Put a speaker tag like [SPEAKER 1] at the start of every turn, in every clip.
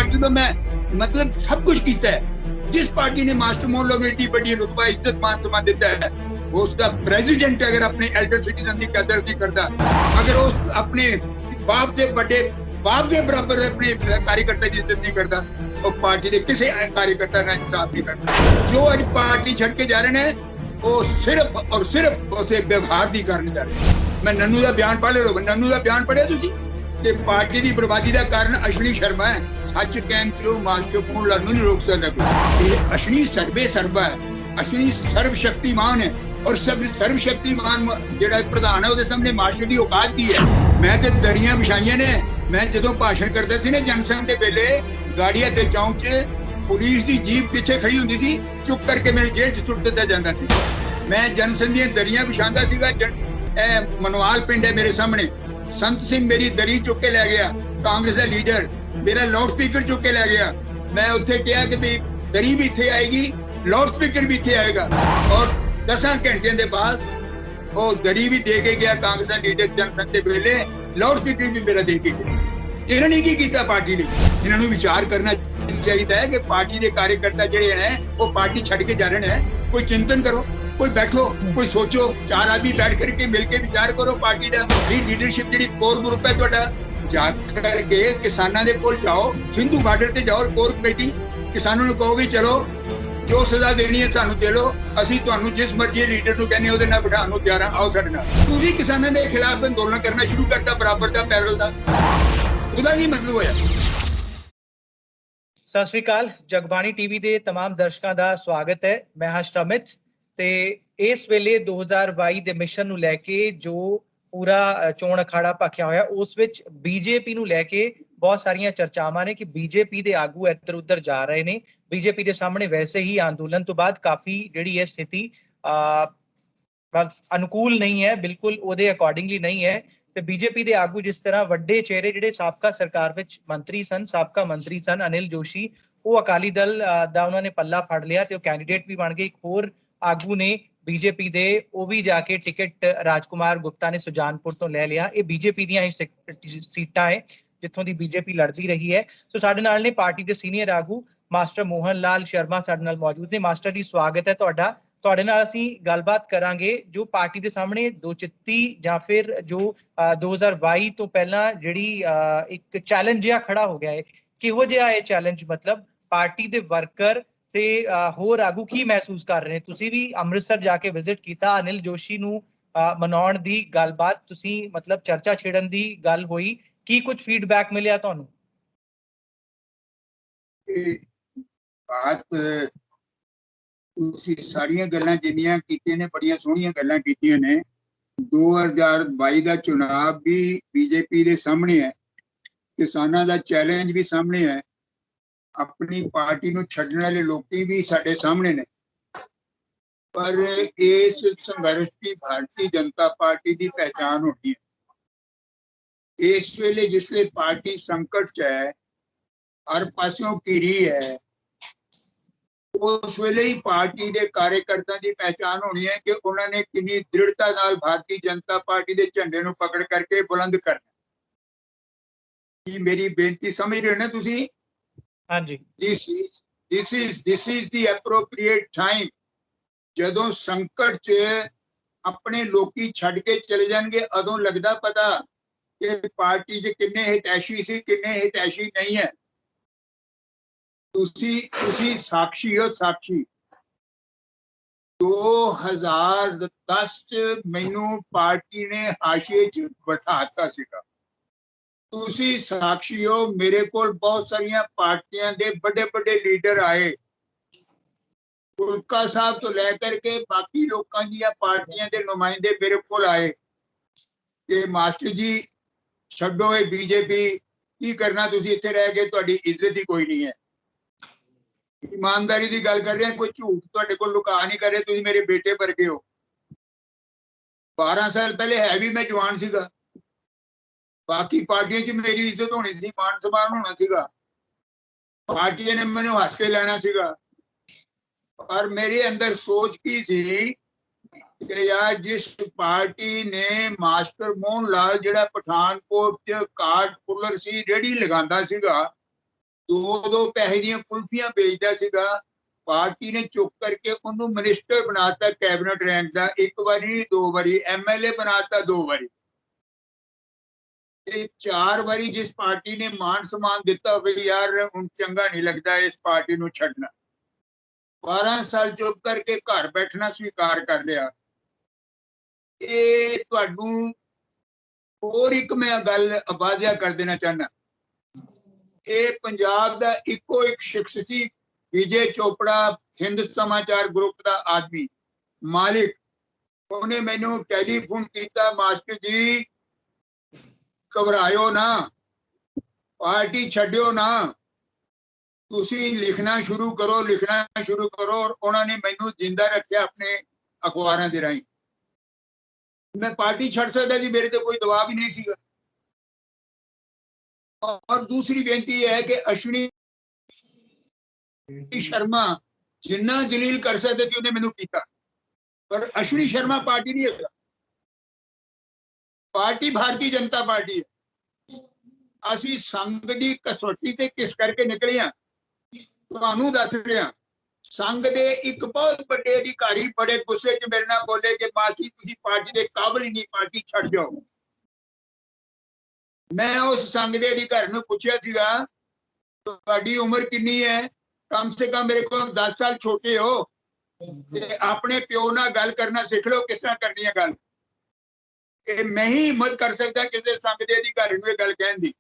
[SPEAKER 1] Party तो मैं मतलब सब कुछ किया है। जिस पार्टी ने मास्टर मोहन लोग एडी बड़ी रुतबा इज्जत मान सम्मान दिता है, उसका प्रेसिडेंट अगर अपने एल्डर सिटीजन की कदर नहीं करता, अगर उस अपने बाप के बड़े बाप के बराबर अपने कार्यकर्ता की इज्जत नहीं करता, तो पार्टी के किसी कार्यकर्ता का इंसाफ नहीं करता। जो आज पार्टी छड़ के जा रहे हैं वो सिर्फ और सिर्फ उसे व्यवहार दी करने जा रहे हैं। मैं नन्नू का बयान पढ़ लो, नन्नू का बयान पढ़िया तुझी कि पार्टी की बर्बादी का कारण अश्विनी शर्मा है। सच कहन चो मास्टर मोहन लाल नहीं रोक सकता। अश्विनी सर्वे सर्वा है, अश्विनी सर्वशक्तिमान है और सब सर्वशक्तिमान जेड़ा प्रधान है उसके सामने मास्टर की औकात की है। मैं तो दरियां बिछाइया ने। मैं जो भाषण करता सी ना जनसंघ के वेले गाड़िया के चौंक च पुलिस की जीप पीछे खड़ी होंदी सी, चुप करके मेरे जेल च सुट दिता जाता सी। मैं जनसंघ दी दरियां बिछांदा सीगा। मनवाल पिंड है मेरे सामने, संत सिंह मेरी दरी चुक के लै गया, कांग्रेस का लीडर मेरा लाउड स्पीकर चुक के लै गया। मैं उत्थे कहा कि भाई दरी भी इत्थे आएगी, लाउड स्पीकर भी इत्थे आएगा, और 10 घंटे के बाद वो दरी भी दे के गया कांग्रेस का लीडर जनसंघ के वेले, लाउड स्पीकर भी मेरा दे के गया। इन्होंने की किया पार्टी ने? इन्होंने विचार करना चाहिए है कि पार्टी के कार्यकर्ता जो है वो पार्टी छड़ के जा रहे हैं। कोई चिंतन करो, कोई बैठो, कोई सोचो, 4 आदमी बैठ करके मिलके विचार करो। पार्टी का लीडरशिप जी कोर ग्रुप है तुहाडा, जा करके किसानों के कोल जाओ, सिंधु बार्डर से जाओ, कोर कमेटी किसानों ने कहो भी चलो जो सजा देनी है सानू दे लो, असीं तुहानू जिस मर्जी लीडर नूं कहने उहदे नाल बिठाउण नूं तैयार हां, आओ साडे नाल। तुसीं किसानों के खिलाफ अंदोलन करना शुरू करता बराबर का पैरल का, ਉਹਦਾ ਕੀ ਮਤਲਬ ਹੋਇਆ?
[SPEAKER 2] ਸਤਿ ਸ਼੍ਰੀ ਅਕਾਲ। ਜਗਬਾਣੀ ਟੀਵੀ ਦੇ तमाम ਦਰਸ਼ਕਾਂ ਦਾ ਸਵਾਗਤ ਹੈ। ਮੈਂ ਹਾਂ ਸ਼ਰਮਿਤ ਤੇ ਇਸ ਵੇਲੇ 2022 ਦੇ ਮਿਸ਼ਨ ਨੂੰ ਲੈ ਕੇ ਜੋ ਪੂਰਾ ਚੋਣ ਅਖਾੜਾ ਭਖਿਆ ਹੋਇਆ, ਉਸ ਵਿੱਚ ਬੀਜੇਪੀ ਨੂੰ ਲੈ ਕੇ ਬਹੁਤ ਸਾਰੀਆਂ ਚਰਚਾਵਾਂ ਨੇ ਕਿ ਬੀਜੇਪੀ ਦੇ ਆਗੂ ਇੱਧਰ ਉੱਧਰ ਜਾ ਰਹੇ ਨੇ। ਬੀਜੇਪੀ ਦੇ ਸਾਹਮਣੇ ਵੈਸੇ ਹੀ ਅੰਦੋਲਨ ਤੋਂ ਬਾਅਦ ਕਾਫੀ ਜਿਹੜੀ ਇਹ ਸਥਿਤੀ ਅਨੁਕੂਲ ਨਹੀਂ ਹੈ, ਬਿਲਕੁਲ ਉਹਦੇ ਅਕੋਰਡਿੰਗਲੀ ਨਹੀਂ ਹੈ। ਤੇ ਬੀਜੇਪੀ ਦੇ ਆਗੂ ਜਿਸ ਤਰ੍ਹਾਂ ਵੱਡੇ ਚਿਹਰੇ ਜਿਹੜੇ ਸਾਬਕਾ ਸਰਕਾਰ ਵਿੱਚ ਮੰਤਰੀ ਸਨ, ਸਾਬਕਾ ਮੰਤਰੀ ਸਨ, ਅਨਿਲ ਜੋਸ਼ੀ, ਉਹ ਅਕਾਲੀ ਦਲ ਦਾ ਉਹਨਾਂ ਨੇ ਪੱਲਾ ਫੜ ਲਿਆ ਤੇ ਉਹ ਕੈਂਡੀਡੇਟ ਵੀ ਬਣ ਗਏ। ਇੱਕ ਹੋਰ ਆਗੂ ਨੇ ਬੀਜੇਪੀ ਦੇ, ਉਹ ਵੀ ਜਾ ਕੇ ਟਿਕਟ ਰਾਜਕੁਮਾਰ ਗੁਪਤਾ ਨੇ ਸੁਜਾਨਪੁਰ ਤੋਂ ਲੈ ਲਿਆ। ਇਹ ਬੀਜੇਪੀ ਦੀਆਂ ਹੀ ਸੀਟਾਂ ਹੈ ਜਿੱਥੋਂ ਦੀ ਬੀਜੇਪੀ ਲੜਦੀ ਰਹੀ ਹੈ। ਸੋ ਸਾਡੇ ਨਾਲ ਨੇ ਪਾਰਟੀ ਦੇ ਸੀਨੀਅਰ ਆਗੂ ਮਾਸਟਰ ਮੋਹਨ ਲਾਲ ਸ਼ਰਮਾ ਸਾਡੇ ਨਾਲ ਮੌਜੂਦ ਨੇ। ਮਾਸਟਰ ਜੀ ਸਵਾਗਤ ਹੈ ਤੁਹਾਡਾ। ਤੁਹਾਡੇ ਨਾਲ ਅਸੀਂ ਗੱਲਬਾਤ ਕਰਾਂਗੇ ਜੋ ਪਾਰਟੀ ਦੇ ਸਾਹਮਣੇ ਦੋਚਿੱਤੀ ਜਾਂ ਫਿਰ ਜੋ 2022 ਤੋਂ ਪਹਿਲਾਂ ਜਿਹੜੀ ਇੱਕ ਚੈਲੰਜ ਜਿਹਾ ਖੜਾ ਹੋ ਗਿਆ ਹੈ, ਕਿਹੋ ਜਿਹਾ ਇਹ ਚੈਲੰਜ? ਮਤਲਬ ਪਾਰਟੀ ਦੇ ਵਰਕਰ ਤੇ ਹੋਰ ਆਗੂ ਕੀ ਮਹਿਸੂਸ ਕਰ ਰਹੇ ਨੇ? ਤੁਸੀਂ ਵੀ ਅੰਮ੍ਰਿਤਸਰ ਜਾ ਕੇ ਵਿਜ਼ਿਟ ਕੀਤਾ, ਅਨਿਲ ਜੋਸ਼ੀ ਨੂੰ ਮਨਾਉਣ ਦੀ ਗੱਲਬਾਤ ਤੁਸੀਂ ਮਤਲਬ ਚਰਚਾ ਛੇੜਨ ਦੀ ਗੱਲ ਹੋਈ, ਕੀ ਕੁਝ ਫੀਡਬੈਕ ਮਿਲਿਆ ਤੁਹਾਨੂੰ?
[SPEAKER 1] ਬਾਤ ਤੁਸੀਂ ਸਾਰੀਆਂ ਗੱਲਾਂ ਜਿੰਨੀਆਂ ਕੀਤੀਆਂ ਨੇ ਬੜੀਆਂ ਸੋਹਣੀਆਂ ਗੱਲਾਂ ਕੀਤੀਆਂ ਨੇ। 2022 ਦਾ ਚੁਣਾਵ ਵੀ ਬੀਜੇਪੀ ਦੇ ਸਾਹਮਣੇ ਹੈ, ਕਿਸਾਨਾਂ ਦਾ ਚੈਲੰਜ ਵੀ ਸਾਹਮਣੇ ਹੈ, ਆਪਣੀ ਪਾਰਟੀ ਨੂੰ ਛੱਡਣ ਵਾਲੇ ਲੋਕੀ ਵੀ ਸਾਡੇ ਸਾਹਮਣੇ ਨੇ। ਪਰ ਇਸ ਸੰਘਰਸ਼ ਦੀ ਭਾਰਤੀ ਜਨਤਾ ਪਾਰਟੀ ਦੀ ਪਹਿਚਾਣ ਹੋਣੀ ਹੈ। ਇਸ ਵੇਲੇ ਜਿਸਲੇ ਪਾਰਟੀ ਸੰਕਟ 'ਚ ਹੈ, हर पासों घिरी है, उस वेले ही पार्टी के कार्यकर्ता की पहचान होनी है कि उन्होंने कितनी दृढ़ता नाल भारतीय जनता पार्टी के झंडे को पकड़ करके बुलंद करना। मेरी बेनती समझ रहे हो ना तुसी?
[SPEAKER 2] हाँ जी।
[SPEAKER 1] This is the appropriate time. जदों संकट च अपने लोकी छड़ के चले जाएंगे, अदों लगदा पता कि पार्टी च किन्ने हितैषी सी, किन्ने हितैषी नहीं है। तुसी साक्षी हो, साक्षी। 2010 च मैनू पार्टी ने हाशिए च बिठाता सीगा। तुसी साक्षी हो, मेरे कोल बहुत सारिया पार्टियां दे बड़े बड़े लीडर आए, फुलका साहब तो लैकर के बाकी लोगों दी पार्टियां दे नुमाइंदे मेरे कोल आए कि मास्टर जी छड्डो ये बीजेपी, की करना तुसी इत्थे रह के, तुहाडी इज्जत ही कोई नहीं है। ईमानदारी की गल कर रहे हैं, कोई झूठ तुहाडे कोल लुका नहीं कर रहे। तुसीं मेरे बेटे वर्गे हो। 12 साल पहले है भी मैं जवान सीगा, बाकी पार्टियां च मेरी इज्जत होनी सी, मान सम्मान होना सीगा, पार्टियां ने मैनूं हस के लेना सीगा। पर मेरे अंदर सोच की सी कि यार जिस पार्टी ने मास्टर मोहन लाल जिहड़ा पठानकोट च कार्ड पुलर सी, रेहड़ी लगांदा सीगा, दो पैसे ਦੀਆਂ ਕੁਲਫੀਆਂ ਵੇਚਦਾ ਸੀਗਾ। ਪਾਰਟੀ ਨੇ ਚੁੱਕ ਕਰਕੇ ਉਹਨੂੰ ਮਿਨਿਸਟਰ ਬਣਾਤਾ ਕੈਬਨਿਟ ਰੈਂਕ ਦਾ, ਇੱਕ ਵਾਰੀ ਨਹੀਂ 2 ਵਾਰੀ, ਐਮਐਲਏ ਬਣਾਤਾ 2 ਵਾਰੀ। ਇਹ 4 ਵਾਰੀ ਜਿਸ ਪਾਰਟੀ ਨੇ ਮਾਨ ਸਨਮਾਨ ਦਿੱਤਾ ਹੋਵੇ ਯਾਰ ਹੁਣ ਚੰਗਾ ਨਹੀਂ ਲੱਗਦਾ ਇਸ ਪਾਰਟੀ ਨੂੰ ਛੱਡਣਾ। 12 ਸਾਲ ਚੁੱਪ ਕਰਕੇ ਘਰ ਬੈਠਣਾ ਸਵੀਕਾਰ ਕਰ ਲਿਆ। ਇਹ ਤੁਹਾਨੂੰ ਹੋਰ ਇੱਕ ਮੈਂ ਗੱਲ ਆਵਾਜ਼ਿਆ ਕਰ ਦੇਣਾ ਚਾਹੁੰਦਾ, ਇਹ ਪੰਜਾਬ ਦਾ ਇੱਕੋ ਇੱਕ ਸ਼ਖਸ ਸੀ, ਵਿਜੇ ਚੋਪੜਾ, ਹਿੰਦ ਸਮਾਚਾਰ ਗਰੁੱਪ ਦਾ ਆਦਮੀ ਮਾਲਿਕ। ਉਹਨੇ ਮੈਨੂੰ ਟੈਲੀਫੋਨ ਕੀਤਾ, ਮਾਸਟਰ ਜੀ ਘਬਰਾਇਓ ਨਾ, ਪਾਰਟੀ ਛੱਡਿਓ ਨਾ, ਤੁਸੀਂ ਲਿਖਣਾ ਸ਼ੁਰੂ ਕਰੋ, ਲਿਖਣਾ ਸ਼ੁਰੂ ਕਰੋ। ਔਰ ਉਹਨਾਂ ਨੇ ਮੈਨੂੰ ਜਿੰਦਾ ਰੱਖਿਆ ਆਪਣੇ ਅਖਬਾਰਾਂ ਦੇ ਰਾਹੀਂ। ਮੈਂ ਪਾਰਟੀ ਛੱਡ ਸਕਦਾ ਜੀ, ਮੇਰੇ ਤੇ ਕੋਈ ਦਬਾਅ ਵੀ ਨਹੀਂ ਸੀਗਾ। और दूसरी बेनती है कि अश्विनी शर्मा जिन्ना जलील कर सकते थे उन्हें मैनू कीता, पर अश्विनी शर्मा पार्टी नहीं है, पार्टी भारतीय जनता पार्टी है। असी संघ की कसौटी ते किस करके निकले हैं तुहानू दस रहे हैं। संघ दे एक बहुत बड़े अधिकारी बड़े गुस्से च मेरे नाल बोले कि मासी तुसी पार्टी दे काबिल ही नहीं, पार्टी छड्ड जाओ। मैं उस संघ के अधिकारी ने पूछा सीगा तुहाडी उम्र कितनी है, कम से कम मेरे को 10 साल छोटे हो, अपने प्यो नाल गल करना सीख लो, किस तरह करनी है गल। मैं ही हिम्मत कर सकता किसी संघ के अधिकारी ने गल कहन दी।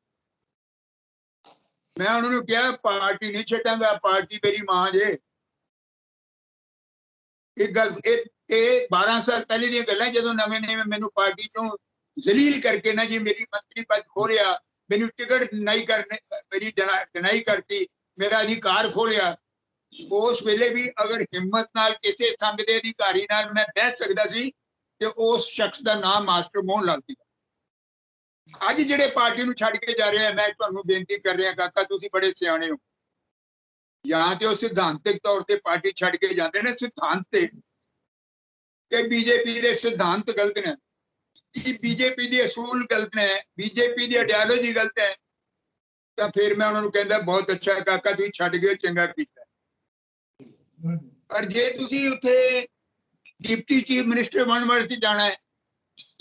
[SPEAKER 1] मैं उन्होंने कहा पार्टी नहीं छड्डांगा, पार्टी मेरी मां जे। एक गल 12 साल पहले दी गल्लां, जदों नवें नवें मैनू पार्टी चों जलील करके ना जी मेरी मंत्री पद खोलिया, मेरी टिकट नहीं करने, मेरी डिनाई करती, मेरा अधिकार खोलिया। उस वेले भी अगर हिम्मत नाल किसी संघ के अधिकारी नाल मैं बह सकता सी ते उस शख्स का नाम मास्टर मोहन लाल सी। अज जिहड़े पार्टी नूं छड्ड के जा रहे हैं, मैं तुहानूं बेनती कर रहा काका तुसीं बड़े सियाणे हो, या तो सिद्धांतिक तौर पर पार्टी छड्ड के जाते हैं सिद्धांत ते कि बीजेपी के सिद्धांत गलत ने, बीजेपी की असूल गलत है, बीजेपी की आइडियालॉजी गलत है, तो फिर मैं उन्होंने कहता बहुत अच्छा काका तुम छड्ड गए, चंगा कीता। पर जे तुसी उत्थे डिप्टी चीफ मिनिस्टर बनने वास्ते जाना है,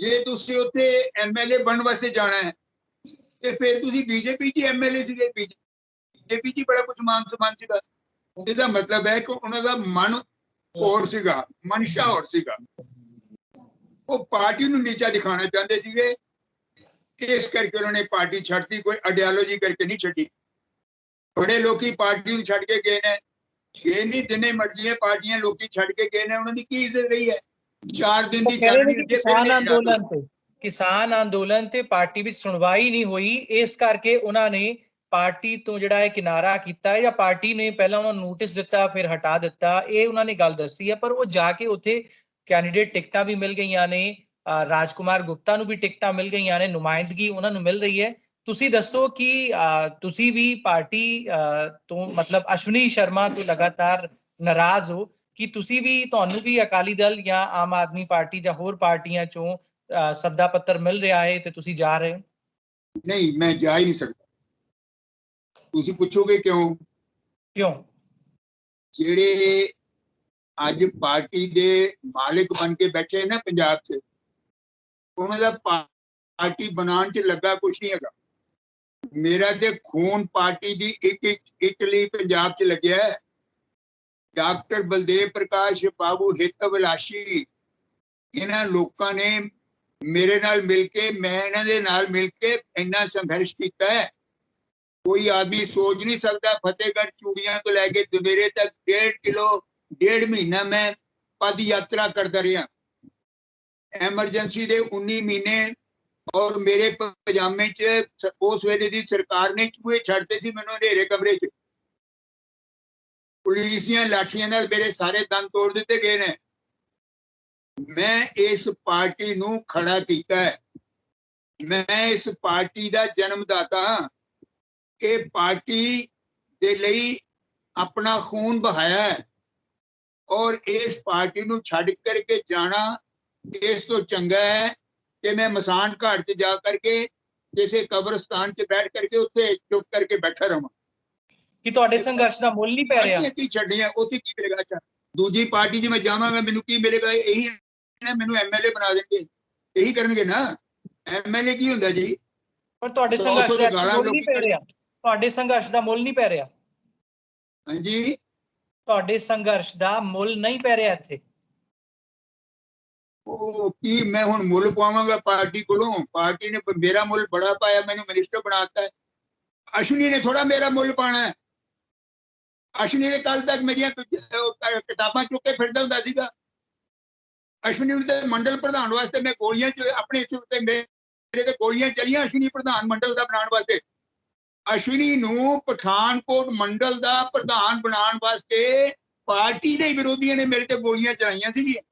[SPEAKER 1] जे तुसी उत्थे एमएलए बनने वास्ते जाना है, तो फिर तुसी बीजेपी की एमएलए सीगे, बीजेपी की बड़ा कुछ मान सम्मान सीगा। इसका मतलब है कि उन्होंने मन होर सीगा, मनशा होर सीगा। वो पार्टी नूं नीचा दिखाना चाहते सीगे, इस करके उन्होंने पार्टी छड्डती, कोई आइडियालॉजी करके नहीं छड्डी। बड़े लोग पार्टी नूं छड्ड के गए ने, ये नहीं जिन्ने मर्जी पार्टियां लोग छड्ड के गए ने, उन्होंने की इज्जत रही है। 4 दिन की
[SPEAKER 2] किसान अंदोलन ते पार्टी विच सुनवाई नहीं हुई, इस करके उन्होंने पार्टी तो जिहड़ा है किनारा कीता, या पार्टी ने पहला उन्होंने नोटिस दिता फिर हटा दिता, ये उन्होंने गल दसी है। पर वो जाके उत्थे कैंडीडेट टिकटां भी मिल गईयां ने, राजकुमार गुप्ता नूं भी टिकटां मिल गईयां ने, नुमाइंदगी उन्हां नूं मिल रही है। तुसी दसो कि तुसी भी पार्टी तो मतलब अश्विनी शर्मा तो लगातार नाराज हो कि तुसी भी तुहानू भी अकाली दल या आम आदमी पार्टी या होर पार्टियां चों सद्दा पत्र मिल रहा है तो तुसी जा रहे हो?
[SPEAKER 1] नहीं, मैं जा ही नहीं सकता। तुसी पूछोगे क्यों?
[SPEAKER 2] क्यों?
[SPEAKER 1] जेड़े आज पार्टी दे मालिक बन के बैठे हैं ना पंजाब से, उन्होंने पार्टी बनाने च लगा कुछ नहीं है। मेरा ते खून पार्टी दी एक इटली पंजाब च लग्या है। डॉक्टर बलदेव प्रकाश बाबू हित विलासी इन्हां लोकां ने मेरे नाल मिलके, मैं इन्हां दे नाल मिलके इन्ना संघर्ष किया है, कोई आदमी सोच नहीं सकता। फतेहगढ़ चूड़ियां तो लैके दवेरे तक 1.5 किलो 1.5 महीना मैं पद यात्रा करता रहा। एमरजेंसी दे 19 महीने और मेरे पजामे च उस वेले दी सरकार ने चूहे छड्डते सी मैनूं अंधेरे कमरे च। पुलिस दी लाठियां नाल मेरे सारे दंद तोड़ दिते गए ने। मैं इस पार्टी नूं खड़ा कीता है, मैं इस पार्टी दा जन्मदाता हां। ये पार्टी दे लई अपना खून बहाया है और इस पार्टी नूं छड्ड करके जाना इस तो चंगा है कि मैं मसान घाट च जा करके किसी कब्रस्तान च बैठ करके उत्थे चुप करके बैठा रहां।
[SPEAKER 2] ਕਿ ਤੁਹਾਡੇ ਸੰਘਰਸ਼ ਦਾ ਮੁੱਲ ਨਹੀਂ ਪੈ ਰਿਹਾ?
[SPEAKER 1] ਪਾਰਟੀਆਂ ਕੀ ਛੱਡੀਆਂ, ਉੱਥੇ ਕੀ ਮਿਲੇਗਾ? ਅੱਛਾ, ਦੂਜੀ ਪਾਰਟੀ 'ਚ ਮੈਂ ਜਾਵਾਂਗਾ, ਮੈਨੂੰ ਕੀ ਮਿਲੇਗਾ? ਇਹੀ ਹੈ, ਮੈਨੂੰ ਐਮਐਲਏ ਬਣਾ ਦੇਣਗੇ, ਇਹੀ ਕਰਨਗੇ ਨਾ। ਐਮਐਲਏ ਕੀ ਹੁੰਦਾ ਜੀ?
[SPEAKER 2] ਪਰ ਤੁਹਾਡੇ
[SPEAKER 1] 100
[SPEAKER 2] ਸੰਘਰਸ਼
[SPEAKER 1] ਦੇ
[SPEAKER 2] ਦਾ
[SPEAKER 1] ਗਾਲਾਂ
[SPEAKER 2] ਮੁੱਲ ਨਹੀਂ
[SPEAKER 1] ਲੋਕੀ
[SPEAKER 2] ਪੈ ਰਿਹਾ, ਤੁਹਾਡੇ ਸੰਘਰਸ਼ ਦਾ ਮੁੱਲ ਨਹੀਂ ਪੈ ਰਿਹਾ,
[SPEAKER 1] ਹਾਂਜੀ।
[SPEAKER 2] ਤੁਹਾਡੇ ਸੰਘਰਸ਼ ਦਾ ਮੁੱਲ ਨਹੀਂ ਪੈ ਰਿਹਾ ਇੱਥੇ।
[SPEAKER 1] ਉਹ ਕੀ ਮੈਂ ਹੁਣ ਮੁੱਲ ਪਾਵਾਂਗਾ ਪਾਰਟੀ ਕੋਲੋਂ? ਪਾਰਟੀ ਨੇ ਮੇਰਾ ਮੁੱਲ ਬੜਾ ਪਾਇਆ, ਮੈਨੂੰ ਮਿਨਿਸਟਰ ਬਣਾਤਾ ਹੈ। ਅਸ਼ਵਨੀ ਨੇ ਥੋੜਾ ਮੇਰਾ ਮੁੱਲ ਪਾਣਾ ਹੈ। ਅਸ਼ਵਨੀ ਨੇ ਕੱਲ ਤੱਕ ਮੇਰੀਆਂ ਕਿਤਾਬਾਂ ਚੁੱਕ ਕੇ ਫਿਰਦਾ ਹੁੰਦਾ ਸੀਗਾ। ਅਸ਼ਵਨੀ ਨੂੰ ਤੇ ਮੰਡਲ ਪ੍ਰਧਾਨ ਵਾਸਤੇ ਮੈਂ ਗੋਲੀਆਂ ਆਪਣੇ ਉੱਤੇ ਮੇਰੇ ਤੇ ਗੋਲੀਆਂ ਚੱਲੀਆਂ ਅਸ਼ਵਨੀ ਪ੍ਰਧਾਨ ਮੰਡਲ ਦਾ ਬਣਾਉਣ ਵਾਸਤੇ। ਅਸ਼ਵਨੀ ਨੂੰ ਪਠਾਨਕੋਟ ਮੰਡਲ ਦਾ ਪ੍ਰਧਾਨ ਬਣਾਉਣ ਵਾਸਤੇ ਪਾਰਟੀ ਦੇ ਵਿਰੋਧੀਆਂ ਨੇ ਮੇਰੇ ਤੇ ਗੋਲੀਆਂ ਚਲਾਈਆਂ ਸੀਗੀਆਂ।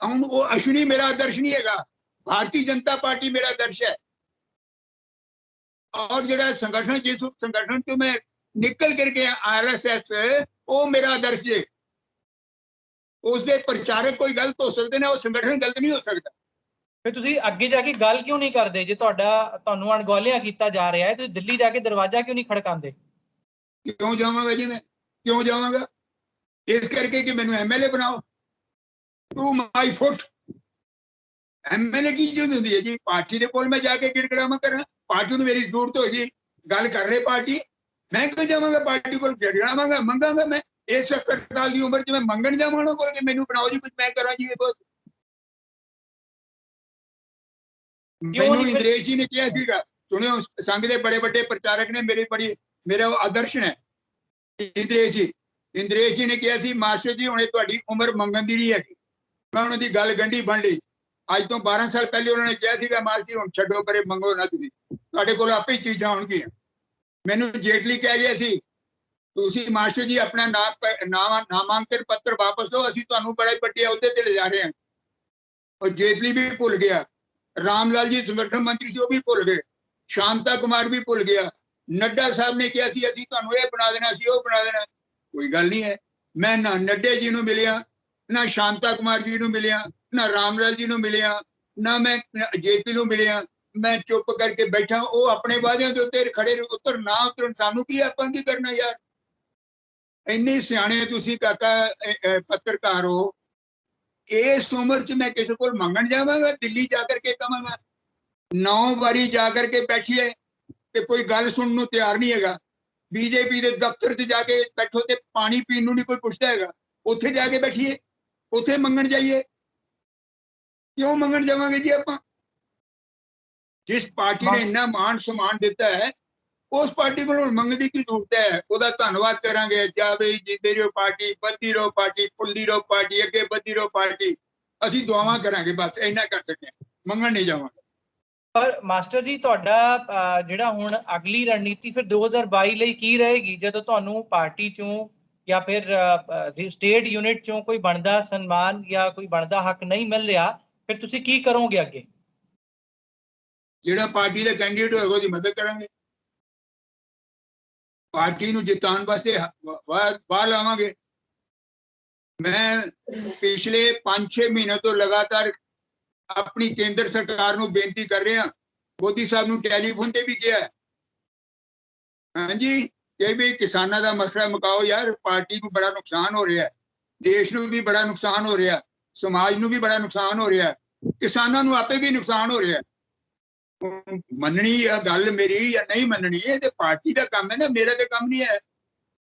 [SPEAKER 1] ਹੁਣ ਉਹ ਅਸ਼ਵਨੀ ਮੇਰਾ ਆਦਰਸ਼ ਨਹੀਂ ਹੈਗਾ, ਭਾਰਤੀ ਜਨਤਾ ਪਾਰਟੀ ਮੇਰਾ ਆਦਰਸ਼ ਹੈ। और जो संगठन, जिस संगठन चो मैं निकल करके आरएसएस, वो मेरा आदर्श है। उसके प्रचारक कोई गलत हो सकते हैं, वो संगठन गलत नहीं हो सकता।
[SPEAKER 2] ਫਿਰ ਤੁਸੀਂ ਅੱਗੇ ਜਾ ਕੇ ਗੱਲ ਕਿਉਂ ਨਹੀਂ ਕਰਦੇ? ਜੇ ਤੁਹਾਨੂੰ ਅਣਗੌਲਿਆ ਕੀਤਾ ਜਾ ਰਿਹਾ ਹੈ, ਤੁਸੀਂ ਦਿੱਲੀ ਜਾ ਕੇ ਦਰਵਾਜ਼ਾ ਕਿਉਂ ਨਹੀਂ ਖੜਕਾਉਂਦੇ?
[SPEAKER 1] क्यों जावांगा जी मैं? क्यों जावांगा? इस करके कि मैनू एमएलए बनाओ, टू माई फुट। एमएलए की जरूरत होती है जी? पार्टी के कोल मैं जाके गिड़गिड़ावा करा? पार्टी को मेरी जरूरत हो जी, गल कर रहे पार्टी, मैं क्यों जावांगा पार्टी को गिड़गिड़ावांगा? मंगांगा मैं इस 70 साल की उम्र च मैं मंगन जावां उन्हां कोल कि मैनू बनाओ जी कुछ, मैं करा जी ये बहुत। मैनू इंद्रेश जी ने कहा सीगा, सुनियो, संघ के बड़े बड़े प्रचारक ने मेरा आदर्श ने इंद्रेश जी ने कहा सी, मास्टर जी हुणे तुहाडी उम्र मंगन दी नहीं हैगी। मैं उन्हां दी गल गंढी बन लई। ਅੱਜ ਤੋਂ 12 ਸਾਲ ਪਹਿਲੇ ਉਹਨਾਂ ਨੇ ਕਿਹਾ ਸੀਗਾ, ਮਾਸਟਰ ਜੀ ਹੁਣ ਛੱਡੋ ਪਰੇ, ਮੰਗੋ ਨਾ, ਤੁਸੀਂ ਤੁਹਾਡੇ ਕੋਲ ਆਪੇ ਹੀ ਚੀਜ਼ਾਂ ਹੋਣਗੀਆਂ। ਮੈਨੂੰ ਜੇਟਲੀ ਕਹਿ ਗਿਆ ਸੀ, ਤੁਸੀਂ ਮਾਸਟਰ ਜੀ ਆਪਣਾ ਨਾਮਾਂਕਨ ਪੱਤਰ ਵਾਪਸ ਦਿਓ, ਅਸੀਂ ਤੁਹਾਨੂੰ ਬੜੇ ਵੱਡੇ ਅਹੁਦੇ ਤੇ ਲਿਜਾ ਰਹੇ ਹਾਂ। और जेटली भी भुल गया, रामलाल जी संगठन मंत्री से वो भी भुल गए, शांता कुमार भी भुल गया, नड्डा साहब ने कहा सी असीं तुहानूं ये बना देना, असीं वो बना देना। कोई गल नहीं है। मैं ना नड्डे जी नूं मिलिया, ना शांता कुमार जी नूं मिलिया, ना रामलाल जी नूं मिलिया, ना मैं जेटली नूं मिलिया। मैं चुप करके बैठा, वो अपने वादियां दे उत्ते खड़े उतर ना उतरन, सानूं की, आपां की करना यार? इन्ने सियाणे तुसीं काका पत्रकार हो, इस उम्र च मैं किसी को मंगन जावांगा? दिल्ली जाकर के कहांगा 9 बारी जाकर के बैठिए ते कोई गल सुनने को तैयार नहीं हैगा। बीजेपी के दफ्तर च जाके बैठो ते पानी पीने को नहीं कोई पुछता हैगा, उत्थे जाके बैठिए, उत्थे मंगन जाइए। क्यों मंगन जावांगे जी आपां? जिस पार्टी ने इन्ना मान सम्मान दिता है, उस पार्टी को मंगने की जरूरत है। ਉਹਦਾ ਧੰਨਵਾਦ ਕਰਾਂਗੇ, ਜਾਵੇ ਜਿੰਦੇ ਰਹੋ ਪਾਰਟੀ, ਵੱਧਦੀ ਰਹੋ ਪਾਰਟੀ, ਫੁੱਲਦੀ ਰਹੋ ਪਾਰਟੀ, ਅੱਗੇ ਵੱਧਦੀ ਰਹੋ ਪਾਰਟੀ। ਅਸੀਂ ਦੁਆਵਾਂ ਕਰਾਂਗੇ, ਬਸ ਇੰਨਾ ਕਰ ਸਕਦੇ ਹਾਂ, ਮੰਗਣ ਨਹੀਂ ਜਾਵਾਂਗੇ।
[SPEAKER 2] ਪਰ ਮਾਸਟਰ ਜੀ, ਤੁਹਾਡਾ ਜਿਹੜਾ ਹੁਣ ਅਗਲੀ ਰਣਨੀਤੀ ਫਿਰ 2022 ਲਈ ਕੀ ਰਹੇਗੀ? ਜਦੋਂ ਤੁਹਾਨੂੰ ਪਾਰਟੀ ਚੋਂ ਜਾਂ ਫਿਰ ਸਟੇਟ ਯੂਨਿਟ ਚੋਂ ਕੋਈ ਬਣਦਾ ਸਨਮਾਨ ਜਾਂ ਕੋਈ ਬਣਦਾ ਹੱਕ ਨਹੀਂ ਮਿਲ ਰਿਹਾ, ਫਿਰ ਤੁਸੀਂ ਕੀ ਕਰੋਗੇ ਅੱਗੇ?
[SPEAKER 1] ਜਿਹੜਾ ਪਾਰਟੀ ਦਾ ਕੈਂਡੀਡੇਟ ਹੋਏਗਾ ਉਹਦੀ ਮਦਦ ਕਰਾਂਗੇ, ਪਾਰਟੀ ਨੂੰ ਜਿਤਾਉਣ ਵਾਸਤੇ ਬਾਹਰ ਲਾਵਾਂਗੇ। ਮੈਂ ਪਿਛਲੇ 5-6 ਮਹੀਨੇ ਤੋਂ ਲਗਾਤਾਰ अपनी केंद्र सरकार ਨੂੰ ਬੇਨਤੀ कर रहा, मोदी साहब ਨੂੰ ਟੈਲੀਫੋਨ ਤੇ भी किया, हाँ जी, कि भी किसानों का मसला मुकाओ यार, पार्टी को बड़ा नुकसान हो रहा है, देश ਨੂੰ भी बड़ा नुकसान हो रहा, समाज ਨੂੰ भी बड़ा नुकसान हो रहा, किसानों ਨੂੰ आपे भी नुकसान हो रहा। ਮੰਨਣੀ ਆ ਗੱਲ ਮੇਰੀ ਜਾਂ ਨਹੀਂ ਮੰਨਣੀ, ਇਹ ਤੇ ਪਾਰਟੀ ਦਾ ਕੰਮ ਹੈ ਨਾ, ਮੇਰਾ ਤੇ ਕੰਮ ਨਹੀਂ ਹੈ,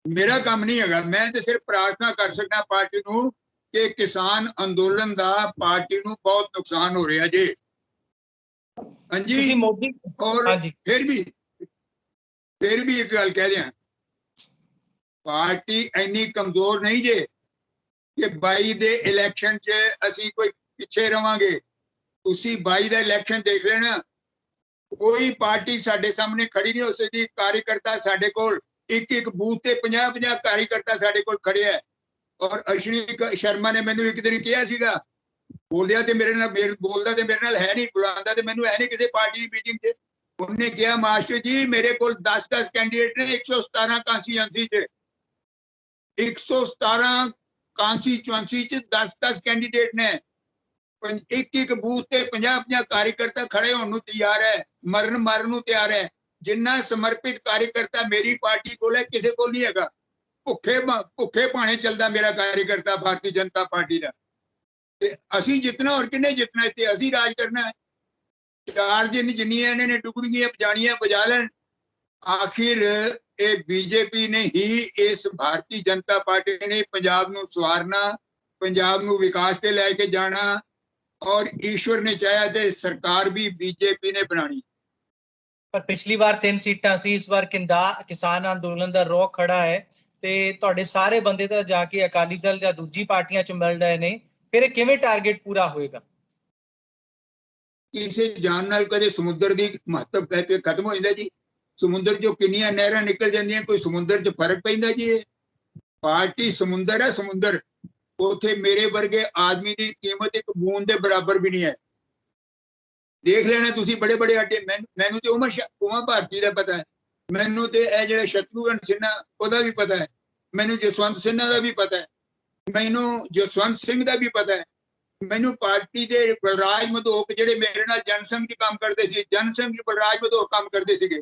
[SPEAKER 1] ਮੇਰਾ ਕੰਮ ਨਹੀਂ ਹੈਗਾ। ਮੈਂ ਤੇ ਸਿਰਫ ਪ੍ਰਾਰਥਨਾ ਕਰ ਸਕਦਾ ਪਾਰਟੀ ਨੂੰ कि किसान अंदोलन का पार्टी ਨੂੰ बहुत नुकसान हो रहा जी। हाँ जी, और फिर भी एक गल कह दिया, पार्टी इन्नी कमजोर नहीं जे कि 22 दे इलैक्शन च असी कोई पिछे रवांगे। तुसी 22 दा इलैक्शन देख लेना, कोई पार्टी साडे सामने खड़ी नहीं हो सकती। कार्यकर्ता साडे कोल एक बूथ ते 50-50 कार्यकर्ता साडे कोल खड़े है। और अश्विनी शर्मा ने मैनू एक दिन कहा सीगा, बोलिया ते मेरे नाल बोलदा ते मेरे नाल है नहीं, बुलांदा ते मैनू है नहीं किसी पार्टी की मीटिंग से। उन्होंने कहा, मास्टर जी मेरे को 10-10 कैंडीडेट ने 117 कॉन्स्टिट्यूएंसी च, 117 कॉन्स्टिट्यूएंसी च 10-10 कैंडीडेट ने, एक बूथ ते 50-50 कार्यकर्ता खड़े होने तैयार है, मरन नूं तैयार है। जिन्ना समर्पित कार्यकर्ता मेरी पार्टी को है किसी को नहीं है। भुखे भाने चलता मेरा कार्यकर्ता भारतीय जनता पार्टी का। असी जितना और किन्ने जितना, इतने असी राज करना है। 4 दिन जिन्नियां इन्होंने टुकड़ियां बजानियां बजा लैन। आखिर ये बीजेपी ने ही, इस भारतीय जनता पार्टी ने पंजाब नूं सवारना, पंजाब नूं विकास ते लैके जाना, और ईश्वर ने चाहा तो सरकार भी बीजेपी ने बनानी।
[SPEAKER 2] ਪਰ ਪਿਛਲੀ ਵਾਰ 3 ਸੀਟਾਂ ਸੀ, ਇਸ ਵਾਰ ਕਿਸਾਨ ਅੰਦੋਲਨ ਦਾ ਰੌਕ ਖੜਾ ਹੈ ਤੇ ਤੁਹਾਡੇ ਸਾਰੇ ਬੰਦੇ ਤਾਂ ਜਾ ਕੇ ਅਕਾਲੀ ਦਲ ਜਾਂ ਦੂਜੀ ਪਾਰਟੀਆਂ ਚ ਮਿਲ ਰਹੇ ਨੇ, ਫਿਰ ਇਹ ਕਿਵੇਂ ਟਾਰਗੇਟ ਪੂਰਾ ਹੋਏਗਾ?
[SPEAKER 1] ਕਿਸੇ ਜਾਨ ਨਾਲ ਕਦੇ ਸਮੁੰਦਰ ਦੀ ਮਹੱਤਵ ਕਹਿ ਖਤਮ ਹੋ ਜਾਂਦਾ ਜੀ। ਸਮੁੰਦਰ ਚੋਂ ਕਿੰਨੀਆਂ ਨਹਿਰਾਂ ਨਿਕਲ ਜਾਂਦੀਆਂ, ਕੋਈ ਸਮੁੰਦਰ 'ਚ ਫਰਕ ਪੈਂਦਾ ਜੀ? ਇਹ ਪਾਰਟੀ ਸਮੁੰਦਰ ਹੈ, ਸਮੁੰਦਰ। ਉੱਥੇ ਮੇਰੇ ਵਰਗੇ ਆਦਮੀ ਦੀ ਕੀਮਤ ਇੱਕ ਬੂੰਦ ਦੇ ਬਰਾਬਰ ਵੀ ਨਹੀਂ ਹੈ। ਦੇਖ ਲੈਣਾ ਤੁਸੀਂ ਬੜੇ ਬੜੇ ਅੱਡੇ। ਮੈਨੂੰ ਤੇ ਉਮਾ ਭਾਰਤੀ ਦਾ ਪਤਾ ਹੈ, ਮੈਨੂੰ ਤੇ ਇਹ ਜਿਹੜਾ ਸ਼ਤਰੂਘਨ ਸਿਨਹਾ ਉਹਦਾ ਵੀ ਪਤਾ ਹੈ, ਮੈਨੂੰ ਜਸਵੰਤ ਸਿਨਹਾ ਦਾ ਵੀ ਪਤਾ ਹੈ, ਮੈਨੂੰ ਜਸਵੰਤ ਸਿੰਘ ਦਾ ਵੀ ਪਤਾ ਹੈ, ਮੈਨੂੰ ਪਾਰਟੀ ਦੇ ਬਲਰਾਜ ਮਧੋਕ ਜਿਹੜੇ ਮੇਰੇ ਨਾਲ ਜਨਸੰਘ 'ਚ ਕੰਮ ਕਰਦੇ ਸੀ, ਜਨਸੰਘ 'ਚ ਬਲਰਾਜ ਮਧੋਕ ਕੰਮ ਕਰਦੇ ਸੀਗੇ,